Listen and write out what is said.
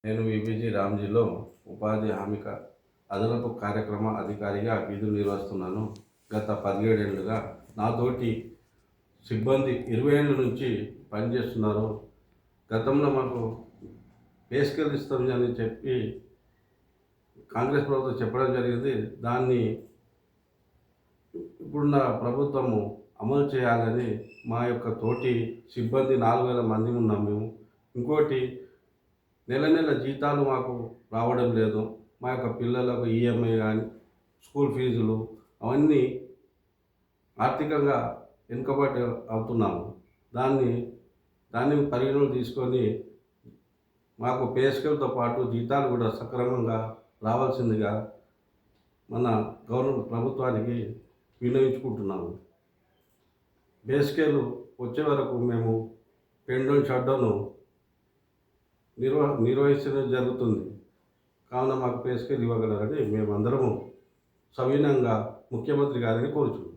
నేను విబిజి రామ్జీలో ఉపాధి హామీ అదనపు కార్యక్రమ అధికారిగా విధులు నిర్వహిస్తున్నాను. గత 17 ఏళ్లుగా నాతోటి సిబ్బంది 20 ఏళ్ళ నుంచి పనిచేస్తున్నారు. గతంలో మాకు పే స్కేల్ ఇస్తామని చెప్పి కాంగ్రెస్ ప్రభుత్వం చెప్పడం జరిగింది. దాన్ని ఇప్పుడున్న ప్రభుత్వము అమలు చేయాలని మా యొక్క తోటి సిబ్బంది 4000 మంది ఉన్నాం మేము. ఇంకోటి నెల నెల జీతాలు మాకు రావడం లేదు. మా యొక్క పిల్లలకు ఈఎంఐ కానీ స్కూల్ ఫీజులు అవన్నీ ఆర్థికంగా వెనుకబడి అవుతున్నాము. దాన్ని పరిగణలోకి తీసుకొని మాకు పే స్కేల్తో పాటు జీతాలు కూడా సక్రమంగా రావాల్సిందిగా మన గవర్నమెంట్ ప్రభుత్వానికి విన్నవించుకుంటున్నాము. పే స్కేలు వచ్చే వరకు మేము పెండౌన్ షట్డౌన్ నిర్వహించడం జరుగుతుంది. కావున మాకు పే స్కేల్ ఇవ్వగలరని మేమందరము సవినయంగా ముఖ్యమంత్రి గారిని కోరుచున్నాం.